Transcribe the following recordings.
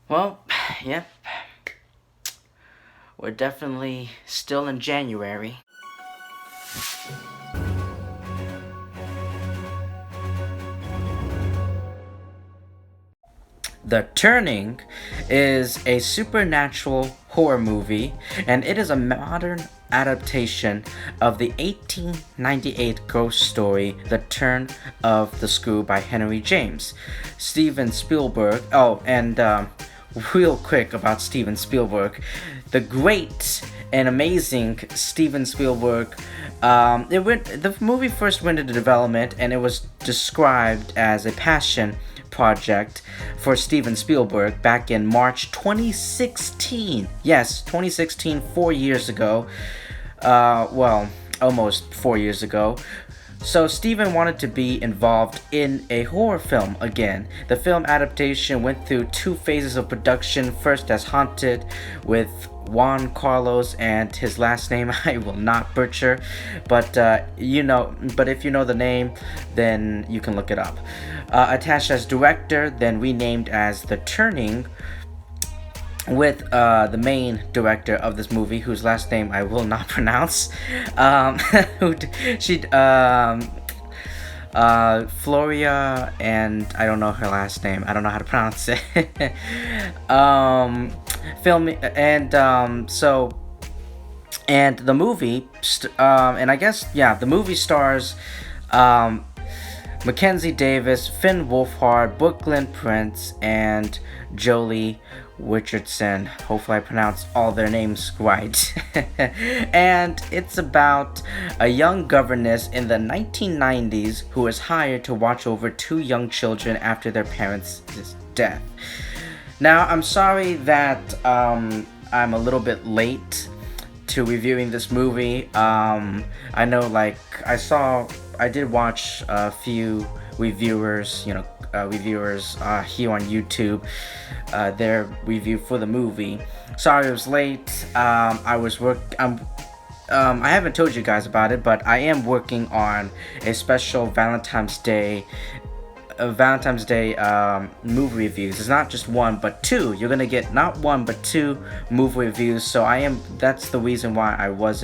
Well, yep, we're definitely still in January. The Turning is a supernatural horror movie, and it is a modern adaptation of the 1898 ghost story The Turn of the Screw by Henry James. Steven Spielberg. Oh, and real quick about Steven Spielberg. The great and amazing Steven Spielberg. The movie first went into development, and it was described as a passion project for Steven Spielberg back in March 2016. Yes, 2016, 4 years ago. Well, almost 4 years ago. So Steven wanted to be involved in a horror film again. The film adaptation went through two phases of production. First as Haunted with Juan Carlos and his last name I will not butcher, but if you know the name, then you can look it up. Attached as director, then renamed as The Turning, with the main director of this movie, whose last name I will not pronounce. Floria, and I don't know her last name. I don't know how to pronounce it. Film and the movie, and I guess the movie stars Mackenzie Davis, Finn Wolfhard, Brooklyn Prince, and Jolie Richardson. Hopefully I pronounced all their names right. And it's about a young governess in the 1990s who is hired to watch over two young children after their parents' death. Now, I'm sorry that I'm a little bit late to reviewing this movie. I know, I did watch a few reviewers, reviewers here on YouTube, their review for the movie. Sorry it was late. I haven't told you guys about it, but I am working on a special Valentine's Day movie reviews. It's not just one but two. You're gonna get not one but two movie reviews. So that's the reason why I was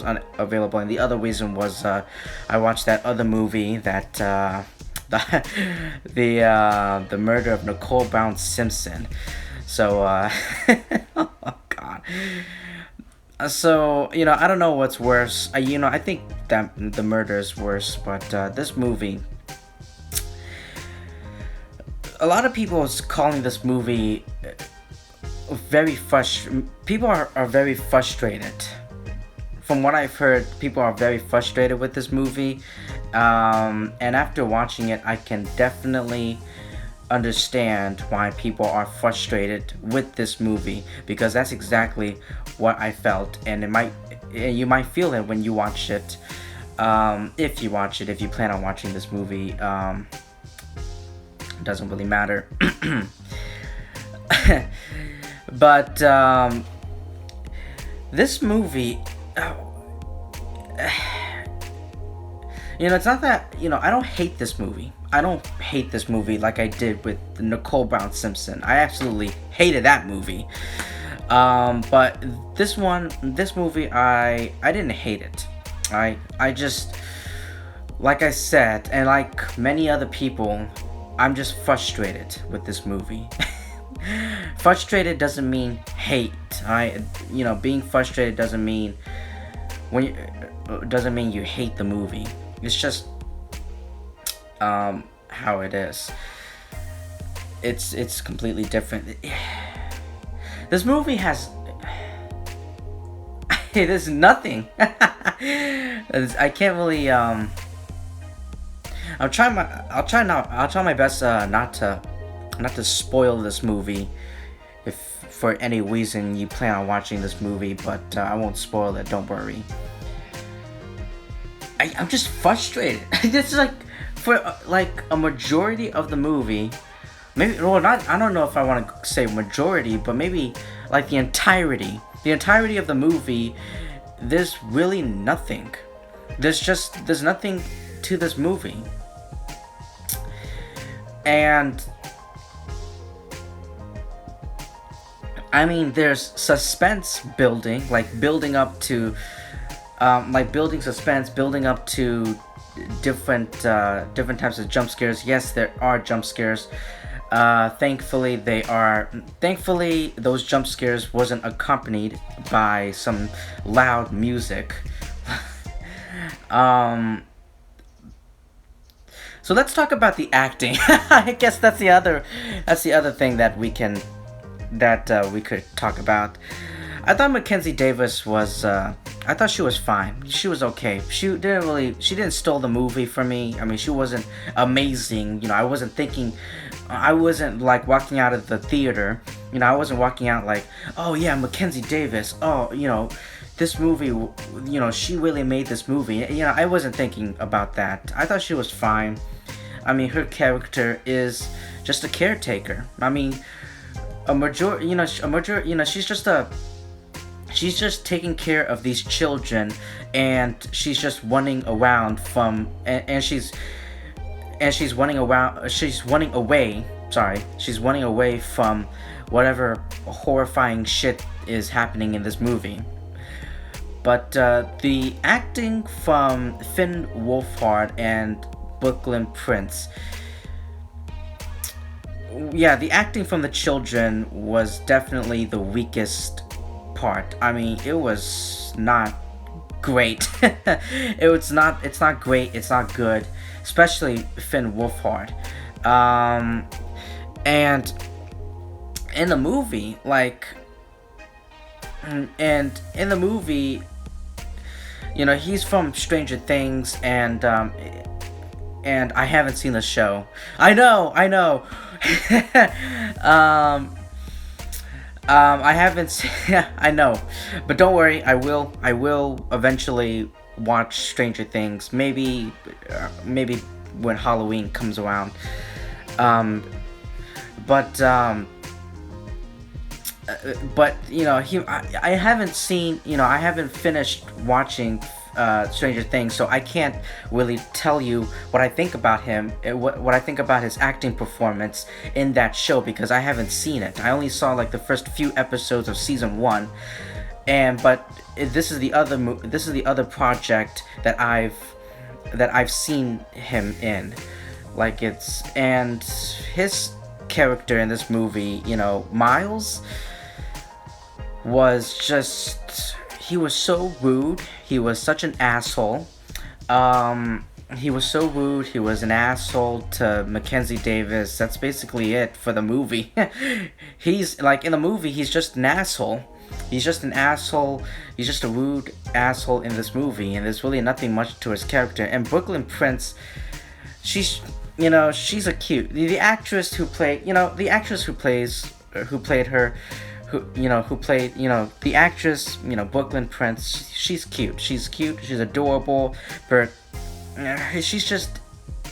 unavailable, and the other reason was I watched that other movie that the murder of Nicole Brown Simpson. So oh god. So I don't know what's worse. I think that the murder is worse, but this movie. A lot of people is calling this movie very people are very frustrated. From what I've heard, people are very frustrated with this movie. And after watching it, I can definitely understand why people are frustrated with this movie, because that's exactly what I felt, and you might feel it when you watch it. If you plan on watching this movie, doesn't really matter. But this movie, it's not that, I don't hate this movie. I don't hate this movie like I did with Nicole Brown Simpson. I absolutely hated that movie. But this movie, I didn't hate it. I just, like I said, and like many other people, I'm just frustrated with this movie. Frustrated doesn't mean hate. Being frustrated doesn't mean you hate the movie. It's just how it is. It's completely different. This movie has there's nothing. I can't really I'll try my best not to spoil this movie if for any reason you plan on watching this movie, but I won't spoil it, don't worry. I'm just frustrated. This is for a majority of the movie, maybe, well, I don't know if I want to say majority, but maybe the entirety of the movie, there's really nothing. There's nothing to this movie. And I mean, there's suspense building, like building up to, like building suspense, building up to different types of jump scares. Yes, there are jump scares. Thankfully, Thankfully, those jump scares wasn't accompanied by some loud music. um. So let's talk about the acting. I guess that's the other thing that we could talk about. I thought Mackenzie Davis was I thought she was fine. She was okay. She didn't steal the movie for me. I mean, she wasn't amazing. I wasn't like walking out of the theater. I wasn't walking out like, oh yeah, Mackenzie Davis. Oh, this movie, she really made this movie. I wasn't thinking about that. I thought she was fine. I mean, her character is just a caretaker. I mean, she's just taking care of these children, and she's just running around from, and she's running around, she's running away. Sorry, she's running away from whatever horrifying shit is happening in this movie. But the acting from Finn Wolfhard and Brooklyn Prince, yeah, the acting from the children was definitely the weakest part. I mean, it was not great. It's not great. It's not good, especially Finn Wolfhard. And in the movie, he's from Stranger Things, and I haven't seen the show. I know. I haven't seen. I know, but don't worry. I will eventually watch Stranger Things. Maybe when Halloween comes around. But I haven't seen. I haven't finished watching Stranger Things, so I can't really tell you what I think about him, what I think about his acting performance in that show, because I haven't seen it. I only saw like the first few episodes of season 1, but this is the other project that I've seen him in, and his character in this movie, Miles, was just. He was so rude. He was such an asshole. He was so rude. He was an asshole to Mackenzie Davis. That's basically it for the movie. He's in the movie, he's just an asshole. He's just an asshole. He's just a rude asshole in this movie, and there's really nothing much to his character. And Brooklyn Prince, she's a cute. The actress who played her. Who played, the actress, Brooklyn Prince. She's cute. She's adorable, but she's just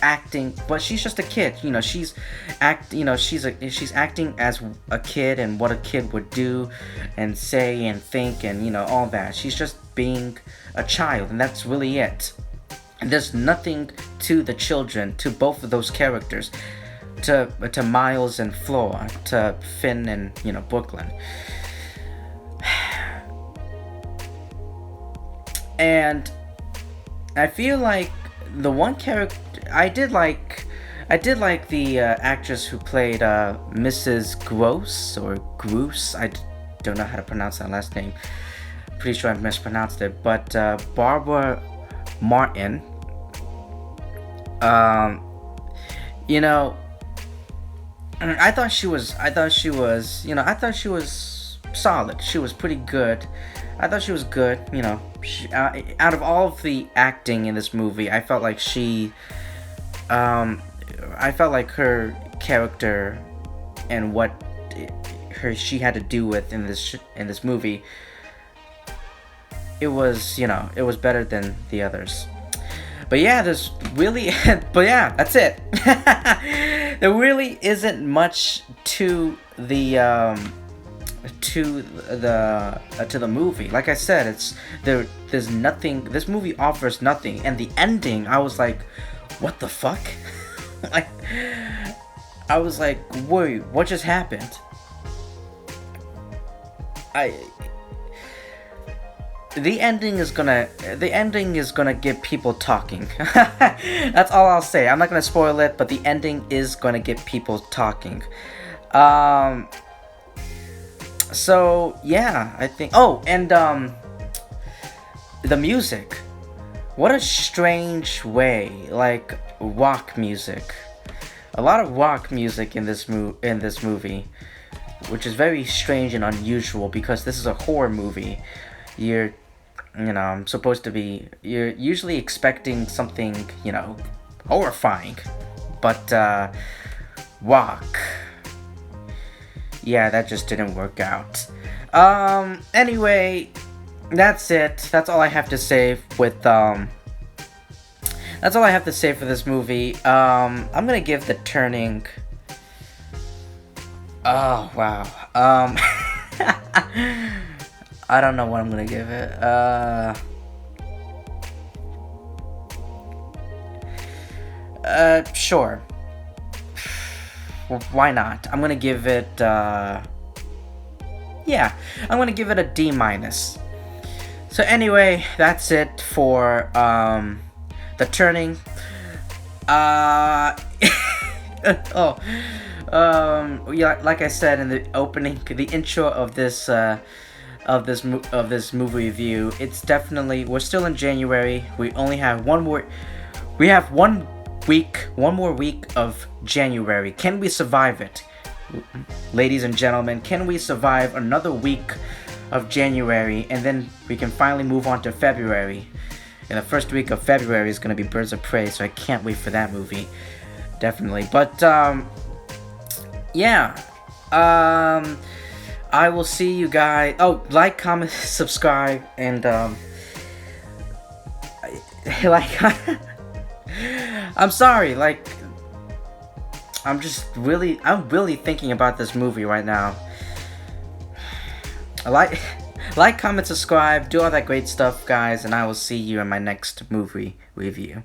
acting. But she's just a kid. She's acting as a kid, and what a kid would do, and say, and think, and all that. She's just being a child, and that's really it. And there's nothing to the children, to both of those characters. To Miles and Flora, to Finn and Brooklyn. And I feel like the one character I did like the actress who played Mrs. Gross or Groose. I don't know how to pronounce that last name. Pretty sure I mispronounced it, but Barbara Martin. I thought she was solid. She was pretty good. I thought she was good. Out of all of the acting in this movie, I felt like her character and what she had to do with in this movie, it was better than the others. But yeah, that's it. There really isn't much to the movie. Like I said, there's nothing. This movie offers nothing, and the ending, I was like, what the fuck? I was like, wait, what just happened? I the ending is gonna get people talking. That's all I'll say. I'm not gonna spoil it, but the ending is gonna get people talking. So yeah, I think. Oh, and the music. What a strange way, like rock music. A lot of rock music in this movie, which is very strange and unusual because this is a horror movie. You're supposed to be. You're usually expecting something, horrifying, but rock. Yeah, that just didn't work out. Anyway, that's it. That's all I have to say with That's all I have to say for this movie. I'm gonna give The Turning. Oh wow. I don't know what I'm gonna give it. Sure. Why not? I'm gonna give it, yeah, I'm gonna give it a D minus. So anyway, that's it for, The Turning. Yeah, like I said in the opening, the intro of this, of this movie review, it's definitely, we're still in January. We only have one more week of January. Can we survive it? Ladies and gentlemen, can we survive another week of January, and then we can finally move on to February? And the first week of February is going to be Birds of Prey, so I can't wait for that movie. Definitely. But, yeah. I will see you guys. Oh, like, comment, subscribe, and, like, I'm sorry, like, I'm really thinking about this movie right now. Like, comment, subscribe, do all that great stuff, guys, and I will see you in my next movie review.